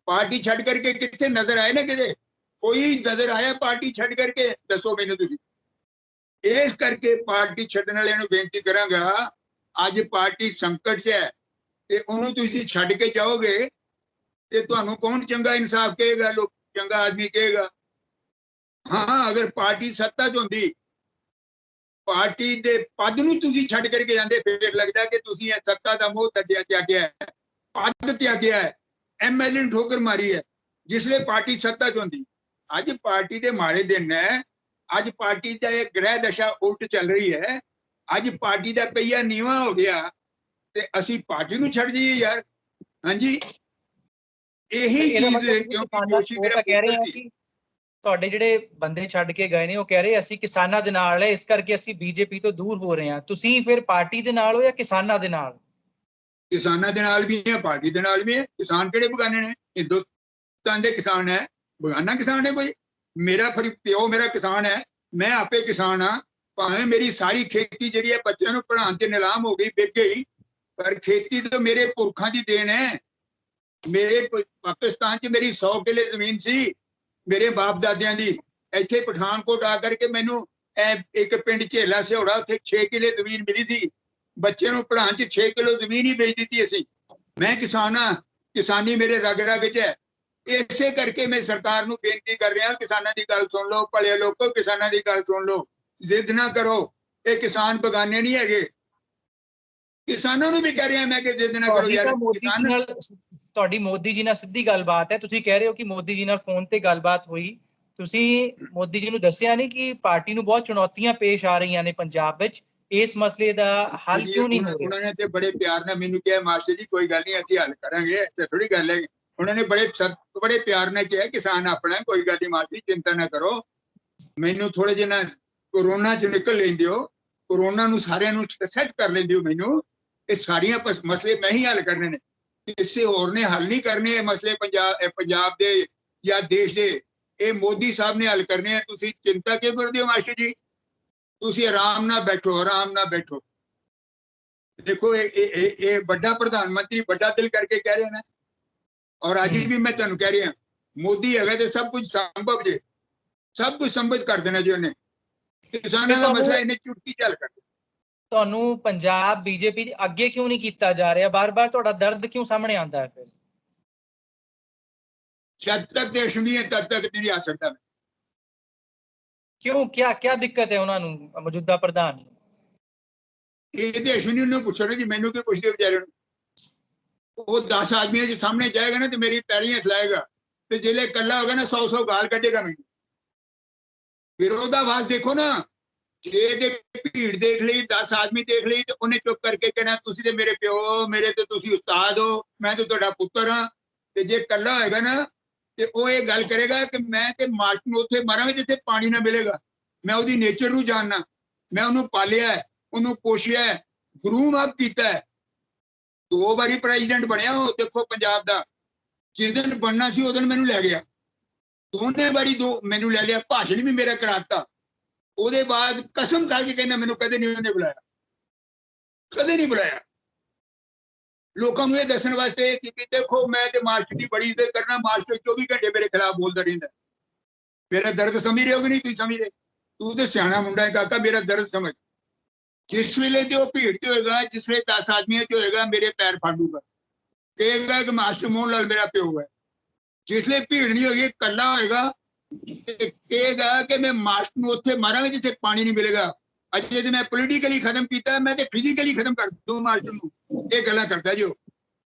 [SPEAKER 1] ਪਾਰਟੀ ਛੱਡ ਕਰਕੇ ਕਿੱਥੇ ਨਜ਼ਰ ਆਏ ਨਾ? ਕਿਤੇ ਕੋਈ ਨਜ਼ਰ ਆਇਆ ਪਾਰਟੀ ਛੱਡ ਕਰਕੇ? ਦੱਸੋ ਮੈਨੂੰ ਤੁਸੀਂ। ਇਸ ਕਰਕੇ ਪਾਰਟੀ ਛੱਡਣ ਵਾਲਿਆਂ ਨੂੰ ਬੇਨਤੀ ਕਰਾਂਗਾ, ਅੱਜ ਪਾਰਟੀ ਸੰਕਟ 'ਚ ਹੈ ਤੇ ਉਹਨੂੰ ਤੁਸੀਂ ਛੱਡ ਕੇ ਜਾਓਗੇ ਤੇ ਤੁਹਾਨੂੰ ਕੌਣ ਚੰਗਾ ਇਨਸਾਫ ਕਹੇਗਾ? ਲੋਕ ਚੰਗਾ ਆਦਮੀ ਕਹੇਗਾ। ਹਾਂ, ਅਗਰ ਪਾਰਟੀ ਸੱਤਾ 'ਚ ਹੁੰਦੀ, ਪਾਰਟੀ ਦੇ ਪਦ ਨੂੰ ਤੁਸੀਂ ਛੱਡ ਕਰਕੇ ਜਾਂਦੇ, ਫਿਰ ਲੱਗਦਾ ਕਿ ਤੁਸੀਂ ਇਹ ਸੱਤਾ ਦਾ ਮੋਹ ਤਿਆਗਿਆ ਹੈ, ਪਦ ਤਿਆਗਿਆ ਹੈ, ਐਮਐਲਏ ਨੂੰ ਠੋਕਰ ਮਾਰੀ ਹੈ। ਜਿਸ ਵੇਲੇ ਪਾਰਟੀ ਸੱਤਾ 'ਚ ਹੁੰਦੀ, ਅੱਜ ਪਾਰਟੀ ਦੇ ਮਾੜੇ ਦਿਨ ਹੈ। ਅੱਜ ਪਾਰਟੀ ਦਾ ਇਹ ਗ੍ਰਹਿ ਦਸ਼ਾ ਉਲਟ ਚੱਲ ਰਹੀ ਹੈ। ਅੱਜ ਪਾਰਟੀ ਦਾ ਪਈਆ ਨੀਵਾਂ ਹੋ ਗਿਆ ਤੇ ਅਸੀਂ ਪਾਰਟੀ ਨੂੰ ਛੱਡ ਜਾਈਏ ਯਾਰ? ਹਾਂਜੀ, ਇਹੀ ਚੀਜ਼ ਕਿਉਂਕਿ ਜੋਸ਼ੀ ਮੇਰਾ ਪੁੱਤਰ ਸੀ।
[SPEAKER 2] ਤੁਹਾਡੇ ਜਿਹੜੇ ਬੰਦੇ ਛੱਡ ਕੇ ਗਏ ਨੇ ਉਹ ਕਹਿ ਰਹੇ ਅਸੀਂ ਕਿਸਾਨਾਂ ਦੇ ਨਾਲ ਹੈ, ਇਸ ਕਰਕੇ ਅਸੀਂ ਬੀਜੇਪੀ ਤੋਂ ਦੂਰ ਹੋ ਰਹੇ ਹਾਂ। ਤੁਸੀਂ ਫਿਰ ਪਾਰਟੀ ਦੇ ਨਾਲ ਹੋ ਜਾਂ ਕਿਸਾਨਾਂ ਦੇ ਨਾਲ?
[SPEAKER 1] ਕਿਸਾਨਾਂ ਦੇ ਨਾਲ ਵੀ ਹੈ, ਪਾਰਟੀ ਦੇ ਨਾਲ ਵੀ ਹੈ। ਕਿਸਾਨ ਕਿਹੜੇ ਬਗਾਨੇ ਨੇ? ਹਿੰਦੁਸਤਾਨ ਦੇ ਕਿਸਾਨ ਹੈ, ਬਗਾਨਾ ਕਿਸਾਨ ਹੈ ਕੋਈ? ਮੇਰਾ ਪਿਓ ਮੇਰਾ ਕਿਸਾਨ ਹੈ, ਮੈਂ ਆਪੇ ਕਿਸਾਨ ਹਾਂ। ਭਾਵੇਂ ਮੇਰੀ ਸਾਰੀ ਖੇਤੀ ਜਿਹੜੀ ਹੈ ਬੱਚਿਆਂ ਨੂੰ ਪੜ੍ਹਾਉਣ 'ਚ ਨਿਲਾਮ ਹੋ ਗਈ, ਵਿਕ ਗਈ, ਪਰ ਖੇਤੀ ਤਾਂ ਮੇਰੇ ਪੁਰਖਾਂ ਦੀ ਦੇਣ ਹੈ। ਮੇਰੇ ਪਾਕਿਸਤਾਨ 'ਚ ਮੇਰੀ 100 ਕਿੱਲੇ ਜ਼ਮੀਨ ਸੀ, ਮੇਰੇ ਬਾਪ ਦਾਦਿਆਂ ਦੀ। ਇੱਥੇ ਪਠਾਨਕੋਟ ਆ ਕਰਕੇ ਮੈਨੂੰ ਇੱਕ ਪਿੰਡ ਝੇਲਾ ਸਿਹੌੜਾ, ਉੱਥੇ 6 ਕਿੱਲੇ ਜ਼ਮੀਨ ਮਿਲੀ ਸੀ। ਬੱਚਿਆਂ ਨੂੰ ਪੜ੍ਹਾਉਣ 'ਚ 6 ਕਿਲੋ ਜ਼ਮੀਨ ਹੀ ਵੇਚ ਦਿੱਤੀ ਅਸੀਂ। ਮੈਂ ਕਿਸਾਨ ਹਾਂ, ਕਿਸਾਨੀ ਮੇਰੇ ਰਗ ਰਗ 'ਚ ਹੈ। ਇਸੇ ਕਰਕੇ ਮੈਂ ਸਰਕਾਰ ਨੂੰ ਬੇਨਤੀ ਕਰ ਰਿਹਾ, ਕਿਸਾਨਾਂ ਦੀ ਗੱਲ ਸੁਣ ਲਓ। ਭਲੇ ਲੋਕੋ, ਕਿਸਾਨਾਂ ਦੀ ਗੱਲ ਸੁਣ ਲਓ, ਜ਼ਿੱਦ ਨਾ ਕਰੋ। ਇਹ ਕਿਸਾਨ ਬਗਾਨੇ ਨਹੀਂ ਹੈਗੇ। ਕਿਸਾਨਾਂ ਨੂੰ ਵੀ ਕਹਿ ਰਿਹਾ ਮੈਂ ਕਿ ਜ਼ਿੱਦ ਨਾ ਕਰੋ ਯਾਰ। ਕਿਸਾਨ
[SPEAKER 2] ਤੁਹਾਡੀ ਮੋਦੀ ਜੀ ਨਾਲ ਸਿੱਧੀ ਗੱਲਬਾਤ ਹੈ। ਤੁਸੀਂ ਕਹਿ ਰਹੇ ਹੋ ਕਿ ਮੋਦੀ ਜੀ ਨਾਲ ਫੋਨ ਤੇ ਗੱਲਬਾਤ ਹੋਈ, ਤੁਸੀਂ ਮੋਦੀ ਜੀ ਨੂੰ ਦੱਸਿਆ ਨਹੀਂ ਕਿ ਪਾਰਟੀ ਨੂੰ ਬਹੁਤ ਚੁਣੌਤੀਆਂ ਪੇਸ਼ ਆ ਰਹੀਆਂ ਨੇ ਪੰਜਾਬ ਵਿੱਚ, ਇਸ ਮਸਲੇ ਦਾ ਹੱਲ ਕਿਉਂ ਨਹੀਂ ਹੋ ਰਿਹਾ?
[SPEAKER 1] ਉਹਨਾਂ ਨੇ ਤੇ ਬੜੇ ਪਿਆਰ ਨਾਲ ਮੈਨੂੰ ਕਿਹਾ, ਮਾਸਟਰ ਜੀ ਕੋਈ ਗੱਲ ਨਹੀਂ, ਅਸੀਂ ਹੱਲ ਕਰਾਂਗੇ, ਐਸਾ ਥੋੜੀ ਗੱਲ ਹੈ। ਉਹਨਾਂ ਨੇ ਬੜੇ ਪਿਆਰ ਨਾਲ ਕਿਹਾ, ਕਿਸਾਨ ਆਪਣਾ, ਕੋਈ ਗੱਲ ਨਹੀਂ ਮਾਸਟਰ ਜੀ, ਚਿੰਤਾ ਨਾ ਕਰੋ। ਮੈਨੂੰ ਥੋੜੇ ਜਿਹਾ ਕੋਰੋਨਾ 'ਚ ਨਿਕਲ ਲੈਂਦੇ ਹੋ, ਕੋਰੋਨਾ ਨੂੰ ਸਾਰਿਆਂ ਨੂੰ ਸੈੱਟ ਕਰ ਲੈਂਦੇ ਹੋ। ਮੈਨੂੰ ਇਹ ਸਾਰੀਆਂ ਮਸਲੇ ਮੈਂ ਹੀ ਹੱਲ ਕਰਨੇ ਨੇ, ਕਿਸੇ ਹੋਰ ਨੇ ਹੱਲ ਨਹੀਂ ਕਰਨੇ ਇਹ ਮਸਲੇ। ਪੰਜਾਬ ਦੇ ਜਾਂ ਦੇਸ਼ ਦੇ, ਇਹ ਮੋਦੀ ਸਾਹਿਬ ਨੇ ਹੱਲ ਕਰਨੇ ਆ। ਤੁਸੀਂ ਚਿੰਤਾ ਕਿਉਂ ਕਰਦੇ ਹੋ ਮਾਸਟਰ ਜੀ? ਤੁਸੀਂ ਆਰਾਮ ਨਾਲ ਬੈਠੋ, ਆਰਾਮ ਨਾਲ ਬੈਠੋ। ਦੇਖੋ ਇਹ ਵੱਡਾ ਪ੍ਰਧਾਨ ਮੰਤਰੀ ਵੱਡਾ ਦਿਲ ਕਰਕੇ ਕਹਿ ਰਿਹਾ ਨਾ, ਔਰ ਅੱਜ ਵੀ ਮੈਂ ਤੁਹਾਨੂੰ ਕਹਿ ਰਿਹਾ, ਮੋਦੀ ਹੈਗਾ ਤੇ ਸਭ ਕੁਝ ਸੰਭਵ ਜੇ, ਸਭ ਕੁਝ ਸੰਭਵ ਕਰ ਦੇਣਾ ਜੀ ਉਹਨੇ। ਕਿਸਾਨਾਂ ਦਾ ਮਸਲਾ ਇਹਨੇ ਚੁਟਕੀ ਚੱਲ ਕਰ।
[SPEAKER 2] ਤੁਹਾਨੂੰ ਪੰਜਾਬ ਬੀਜੇਪੀ ਦੇ ਅੱਗੇ ਕਿਉਂ ਨਹੀਂ ਕੀਤਾ ਜਾ ਰਿਹਾ? ਬਾਰ-ਬਾਰ ਤੁਹਾਡਾ ਦਰਦ ਕਿਉਂ ਸਾਹਮਣੇ ਆਉਂਦਾ ਹੈ? ਫਿਰ
[SPEAKER 1] ਜਦ ਤੱਕ ਦੇਸ਼ ਨਹੀਂ ਹੈ ਤਦ ਤੱਕ ਨਹੀਂ ਆ ਸਕਦਾ।
[SPEAKER 2] क्यों, क्या क्या दिक्कत है उन्होंने मौजूदा प्रधान?
[SPEAKER 1] ਇਹ ਦੇਸ਼ ਨੂੰ ਪੁੱਛੋ ਨਾ ਜੀ, ਮੈਨੂੰ ਕਿਉਂ ਪੁੱਛਦੇ ਵਿਚਾਰੇ ਨੂੰ? ਉਹ 10 ਆਦਮੀਆਂ ਦੇ ਸਾਹਮਣੇ ਜਾਏਗਾ ਨਾ ਤੇ ਮੇਰੀ ਪੈਰੀਆਂ ਚਲਾਏਗਾ, ਤੇ ਜਿਹੜੇ ਇਕੱਲਾ ਹੋਗਾ ਨਾ 100 ਗਾਲ ਕੱਢੇਗਾ ਮੈਨੂੰ। ਵਿਰੋਧਾਵਾਸ ਦੇਖੋ ਨਾ, ਜੇ ਤੇ ਭੀੜ ਦੇਖ ਲਈ, 10 ਆਦਮੀ ਦੇਖ ਲਈ, ਤੇ ਉਹਨੇ ਚੁੱਪ ਕਰਕੇ ਕਹਿਣਾ ਤੁਸੀਂ ਤੇ ਮੇਰੇ ਪਿਓ, ਮੇਰੇ ਤੇ ਤੁਸੀਂ ਉਸਤਾਦ ਹੋ, ਮੈਂ ਤੇ ਤੁਹਾਡਾ ਪੁੱਤਰ ਹਾਂ। ਤੇ ਜੇ ਇਕੱਲਾ ਹੋਏਗਾ ਨਾ ਤੇ ਉਹ ਇਹ ਗੱਲ ਕਰੇਗਾ ਕਿ ਮੈਂ ਤੇ ਮਾਸਟਰ ਨੂੰ ਉੱਥੇ ਮਾਰਾਂਗੇ ਜਿੱਥੇ ਪਾਣੀ ਨਾ ਮਿਲੇਗਾ। ਮੈਂ ਉਹਦੀ ਨੇਚਰ ਨੂੰ ਜਾਣਨਾ, ਮੈਂ ਉਹਨੂੰ ਪਾਲਿਆ, ਉਹਨੂੰ ਪੋਸ਼ਿਆ, ਗਰੂਮ ਅਪ ਕੀਤਾ। 2 ਵਾਰੀ ਪ੍ਰੈਜ਼ੀਡੈਂਟ ਬਣਿਆ ਉਹ, ਦੇਖੋ ਪੰਜਾਬ ਦਾ। ਜਿਸ ਦਿਨ ਬਣਨਾ ਸੀ ਉਹ ਦਿਨ ਮੈਨੂੰ ਲੈ ਗਿਆ, ਦੋਨੇ ਵਾਰੀ ਮੈਨੂੰ ਲੈ ਲਿਆ, ਭਾਸ਼ਣ ਵੀ ਮੇਰਾ ਕਰਾਤਾ। ਉਹਦੇ ਬਾਅਦ ਕਸਮ ਖਾ ਕੇ ਕਹਿੰਦਾ ਮੈਨੂੰ ਕਦੇ ਨਹੀਂ ਉਹਨੇ ਬੁਲਾਇਆ, ਕਦੇ ਨਹੀਂ ਬੁਲਾਇਆ। ਲੋਕਾਂ ਨੂੰ ਇਹ ਦੱਸਣ ਵਾਸਤੇ ਕਿ ਵੀ ਦੇਖੋ ਮੈਂ ਤੇ ਮਾਸਟਰ ਦੀ ਬੜੀ ਇੱਜ਼ਤ ਕਰਨਾ, ਮਾਸਟਰ 24 ਘੰਟੇ ਮੇਰੇ ਖਿਲਾਫ ਬੋਲਦਾ ਰਹਿੰਦਾ। ਮੇਰਾ ਦਰਦ ਸਮਝ ਰਹੇ ਹੋ ਕਿ ਨਹੀਂ ਤੁਸੀਂ ਸਮਝ ਰਹੇ? ਤੂੰ ਤੇ ਸਿਆਣਾ ਮੁੰਡਾ ਹੈ ਕਾਕਾ, ਮੇਰਾ ਦਰਦ ਸਮਝ। ਜਿਸ ਵੇਲੇ ਤੇ ਉਹ ਭੀੜ ਚ ਹੋਏਗਾ, ਜਿਸ ਵੇਲੇ 10 ਆਦਮੀਆਂ ਚ ਹੋਏਗਾ, ਮੇਰੇ ਪੈਰ ਫਾੜੂਗਾ, ਕਹੇਗਾ ਕਿ ਮਾਸਟਰ ਮੋਹਨ ਲਾਲ ਮੇਰਾ ਪਿਓ ਹੈ। ਜਿਸ ਵੇਲੇ ਭੀੜ ਨਹੀਂ ਹੋਏਗੀ, ਇਕੱਲਾ ਹੋਏਗਾ, ਤੇ ਕਹੇਗਾ ਕਿ ਮੈਂ ਮਾਸਟਰ ਨੂੰ ਉੱਥੇ ਮਾਰਾਂਗਾ ਜਿੱਥੇ ਪਾਣੀ ਨਹੀਂ ਮਿਲੇਗਾ। ਅਜੇ ਤੇ ਮੈਂ ਪੋਲੀਟੀਕਲੀ ਖਤਮ ਕੀਤਾ, ਮੈਂ ਤੇ ਫਿਜ਼ੀਕਲੀ ਖਤਮ ਕਰ ਦੂੰ ਮਾਸਟਰ ਨੂੰ। ਇਹ ਗੱਲਾਂ ਕਰਦਾ ਜੋ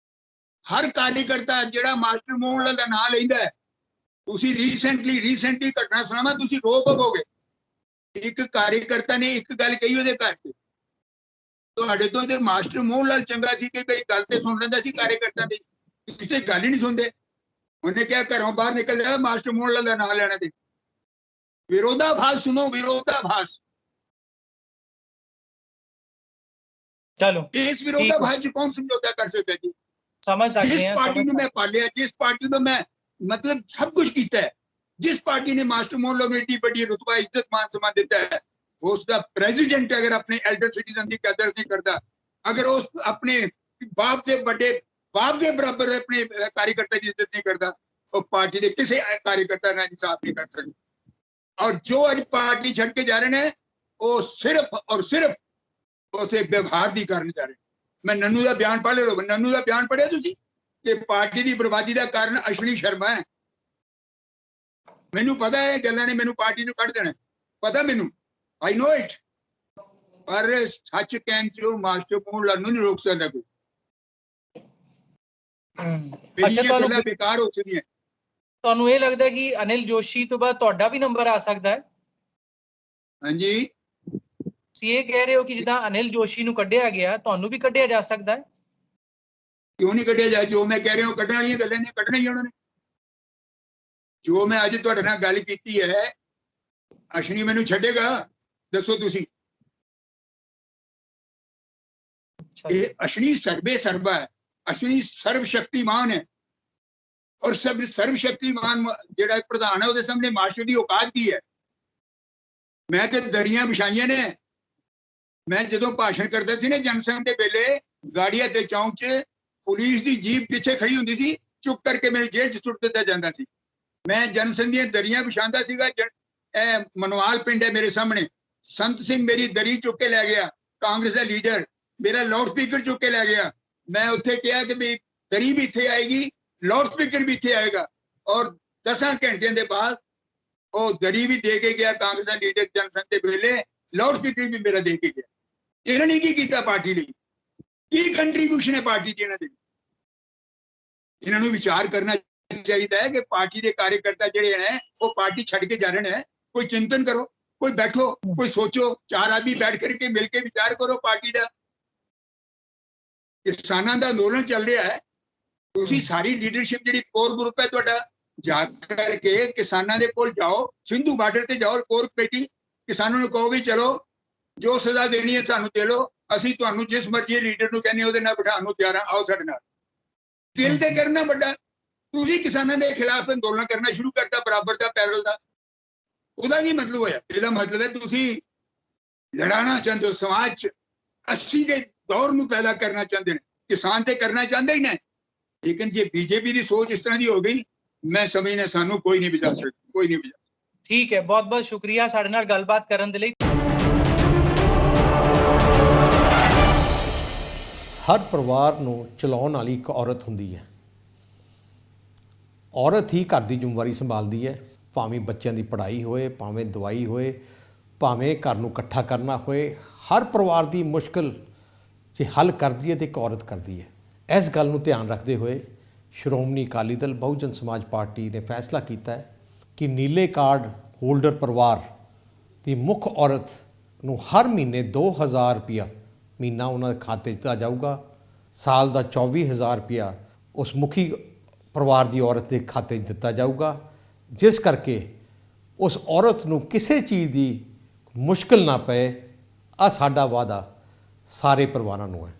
[SPEAKER 1] ਹਰ ਕਾਰਜਕਰਤਾ ਜਿਹੜਾ ਮਾਸਟਰ ਮੋਹਨ ਲਾਲ ਦਾ ਨਾਂ ਲੈਂਦਾ ਹੈ। ਤੁਸੀਂ ਰੀਸੈਂਟਲੀ ਘਟਨਾ ਸੁਣਾਵਾਂ, ਤੁਸੀਂ ਰੋ ਪਵੋਗੇ। ਇੱਕ ਕਾਰਜਕਰਤਾ ਨੇ ਇੱਕ ਗੱਲ ਕਹੀ ਉਹਦੇ ਘਰ ਤੇ, ਤੁਹਾਡੇ ਤੋਂ ਤੇ ਮਾਸਟਰ ਮੋਹਨ ਲਾਲ ਚੰਗਾ ਸੀ ਕਿ ਬਈ ਗੱਲ ਤੇ ਸੁਣ ਲੈਂਦਾ ਸੀ ਕਾਰਜਕਰਤਾ ਦੀ, ਕਿਸੇ ਗੱਲ ਹੀ ਨਹੀਂ ਸੁਣਦੇ। ਉਹਨੇ ਕਿਹਾ ਘਰੋਂ ਬਾਹਰ ਨਿਕਲ ਜਾ, ਮਾਸਟਰ ਮੋਹਨ ਲਾਲ ਦਾ ਨਾਂ ਲੈਣਾ। ਤੇ ਵਿਰੋਧਾਭਾਸ ਸੁਣੋ, ਵਿਰੋਧਾਭਾਸ।
[SPEAKER 2] चलो
[SPEAKER 1] इस विरोधाभास च कौन समझौता कर सकता जी?
[SPEAKER 2] समझ सकते
[SPEAKER 1] जिस
[SPEAKER 2] हैं,
[SPEAKER 1] पार्टी ने मैं पालिया, जिस पार्टी को मैं मतलब सब कुछ किया है, जिस पार्टी ने मास्टर मोहन लाल एडी बड़ी रुतबा इज्जत मान सम्मान दिता है, उसका प्रेसिडेंट अगर अपने एल्डर सिटीजन की कदर नहीं करता, अगर उस अपने बाप के बड़े बाप के बराबर अपने कार्यकर्ता की इज्जत नहीं करता, तो पार्टी ने किसी कार्यकर्ता का इंसाफ नहीं कर सकती। और जो आज पार्टी छड़ के जा रहे हैं वो सिर्फ और सिर्फ उसे व्यवहार की कारण जा रहे। मैं नन्नू का बयान पढ़ लो, नन्नू का बयान पढ़िया तुसी कि पार्टी की बर्बादी का कारण अश्विनी शर्मा है। मैनू पता है गल्लां ने मैनू पार्टी नू कढ़ देना, पता मैनू, आई नो इट। पर सच कहन चो मास्टर मोहन लाल नू नहीं रोक सकता कोई।
[SPEAKER 2] अच्छा,
[SPEAKER 1] मेरी गल्लां बेकार हो चुकी हैं।
[SPEAKER 2] ਤੁਹਾਨੂੰ ਇਹ ਲੱਗਦਾ ਕਿ ਅਨਿਲ ਜੋਸ਼ੀ ਤੋਂ ਬਾਅਦ ਤੁਹਾਡਾ ਵੀ ਨੰਬਰ ਆ ਸਕਦਾ ਹੈ?
[SPEAKER 1] ਹਾਂਜੀ,
[SPEAKER 2] ਤੁਸੀਂ ਇਹ ਕਹਿ ਰਹੇ ਹੋ ਕਿ ਜਿੱਦਾਂ ਅਨਿਲ ਜੋਸ਼ੀ ਨੂੰ ਕੱਢਿਆ ਗਿਆ, ਤੁਹਾਨੂੰ ਵੀ ਕੱਢਿਆ ਜਾ ਸਕਦਾ ਹੈ?
[SPEAKER 1] क्यों नहीं कढ़िया जाए? जो मैं कह रहा हूं कढ़ने वाली गल्लां ने कढ़ना ही उन्होंने। जो मैं अज तुहाडे नाल गल कीती है, अश्विनी मैनू छड्डेगा? दसो तुसी। ये अश्विनी सर्वे सर्वा है, अश्विनी सर्वशक्तिमान है। और सब सर्वशक्तिमान जिहड़ा प्रधान है उसके सामने मास्टर की औकात की है? मैं तो दरियां बिछाइयां ने। मैं जदों भाषण करदा सी ना जनसंघ दे वेले, गाड़िया ते चौंक च पुलिस की जीप पिछे खड़ी हुंदी सी, चुप करके मेरे जेल च सुट दिता जांदा सी। मैं जनसंघ दी दरियां बिछांदा सीगा। मनवाल पिंड है मेरे सामने, संत सिंह मेरी दरी चुक के लै गया, कांग्रेस का लीडर मेरा लाउड स्पीकर चुक के लै गया। मैं उत्थे कहा कि भी दरी भी इत्थे आएगी, लाउड स्पीकर भी इत्थे आएगा। और 10 घंटिया के बाद वो दरी भी दे के गया कांग्रेस का लीडर जनसंघ के वेले, लाउड स्पीकर भी मेरा दे के गया। इन्होंने की किया पार्टी लिए? की कंट्रीब्यूशन है पार्टी की? इन्होंने विचार करना चाहिए है कि पार्टी के कार्यकर्ता जिहड़े हैं वो पार्टी छड़ के जा रहे हैं। कोई चिंतन करो, कोई बैठो, कोई सोचो, 4 आदमी बैठ करके मिलकर विचार करो। पार्टी का किसानों का अंदोलन चल रहा है, तुसी सारी लीडरशिप जिहड़ी कोर ग्रुप है तुहाडा, जा करके किसानों के कोल जाओ, सिंधु बार्डर से जाओ, कोर कमेटी किसानों ने कहो भी चलो जो सजा देनी है सानू दे लो, ਅਸੀਂ ਤੁਹਾਨੂੰ जिस मर्जी लीडर ਨੂੰ ਕਹਿੰਦੇ ਉਹਦੇ ਨਾਲ ਬਿਠਾਉਣ ਨੂੰ ਤਿਆਰ ਹਾਂ, ਆਓ ਸਾਡੇ ਨਾਲ। ਦਿਲ ਤੇ ਕਰਨਾ ਵੱਡਾ। ਤੁਸੀਂ ਕਿਸਾਨਾਂ ਦੇ ਖਿਲਾਫ ਅੰਦੋਲਨ ਕਰਨਾ ਸ਼ੁਰੂ ਕਰਤਾ ਬਰਾਬਰ ਦਾ, ਪੈਰਲ ਦਾ। ਉਹਦਾ ਕੀ ਮਤਲਬ ਹੋਇਆ? ਇਹਦਾ ਮਤਲਬ ਹੈ ਤੁਸੀਂ ਲੜਾਣਾ ਚਾਹੁੰਦੇ ਹੋ ਸਮਾਜ 'ਚ, 80 ਦੇ ਦੌਰ ਨੂੰ ਪੈਦਾ ਕਰਨਾ ਚਾਹੁੰਦੇ ਨੇ। ਕਿਸਾਨ ਤੇ ਕਰਨਾ ਚਾਹੁੰਦੇ ਹੀ ਨੇ, ਲੇਕਿਨ ਜੇ ਬੀਜੇਪੀ ਦੀ ਸੋਚ ਇਸ ਤਰ੍ਹਾਂ ਦੀ ਹੋ ਗਈ, ਮੈਂ ਸਮਝਦਾ ਸਾਨੂੰ ਕੋਈ ਨਹੀਂ ਬਚਾ ਸਕਦਾ, ਕੋਈ ਨਹੀਂ ਬਚਾ।
[SPEAKER 2] ਠੀਕ ਹੈ, ਬਹੁਤ ਬਹੁਤ ਸ਼ੁਕਰੀਆ ਸਾਡੇ ਨਾਲ ਗੱਲਬਾਤ ਕਰਨ ਦੇ ਲਈ।
[SPEAKER 3] ਹਰ ਪਰਿਵਾਰ ਨੂੰ ਚਲਾਉਣ ਵਾਲੀ ਇੱਕ ਔਰਤ ਹੁੰਦੀ ਹੈ। ਔਰਤ ਹੀ ਘਰ ਦੀ ਜ਼ਿੰਮੇਵਾਰੀ ਸੰਭਾਲਦੀ ਹੈ, ਭਾਵੇਂ ਬੱਚਿਆਂ ਦੀ ਪੜ੍ਹਾਈ ਹੋਏ, ਭਾਵੇਂ ਦਵਾਈ ਹੋਏ, ਭਾਵੇਂ ਘਰ ਨੂੰ ਇਕੱਠਾ ਕਰਨਾ ਹੋਏ। ਹਰ ਪਰਿਵਾਰ ਦੀ ਮੁਸ਼ਕਿਲ ਜੇ ਹੱਲ ਕਰਦੀ ਹੈ ਤੇ ਇੱਕ ਔਰਤ ਕਰਦੀ ਹੈ। ਇਸ ਗੱਲ ਨੂੰ ਧਿਆਨ ਰੱਖਦੇ ਹੋਏ ਸ਼੍ਰੋਮਣੀ ਅਕਾਲੀ ਦਲ ਬਹੁਜਨ ਸਮਾਜ ਪਾਰਟੀ ਨੇ ਫੈਸਲਾ ਕੀਤਾ ਹੈ ਕਿ ਨੀਲੇ ਕਾਰਡ ਹੋਲਡਰ ਪਰਿਵਾਰ ਦੀ ਮੁੱਖ ਔਰਤ ਨੂੰ ਹਰ ਮਹੀਨੇ 2000 ਰੁਪਇਆ ਮਹੀਨਾ ਉਹਨਾਂ ਦੇ ਖਾਤੇ 'ਚ ਦਿੱਤਾ ਜਾਊਗਾ। ਸਾਲ ਦਾ 24000 ਰੁਪਇਆ ਉਸ ਮੁਖੀ ਪਰਿਵਾਰ ਦੀ ਔਰਤ ਦੇ ਖਾਤੇ 'ਚ ਦਿੱਤਾ ਜਾਊਗਾ, ਜਿਸ ਕਰਕੇ ਉਸ ਔਰਤ ਨੂੰ ਕਿਸੇ ਚੀਜ਼ ਦੀ ਮੁਸ਼ਕਿਲ ਨਾ ਪਏ। ਆ ਸਾਡਾ ਵਾਅਦਾ ਸਾਰੇ ਪਰਿਵਾਰਾਂ ਨੂੰ ਹੈ।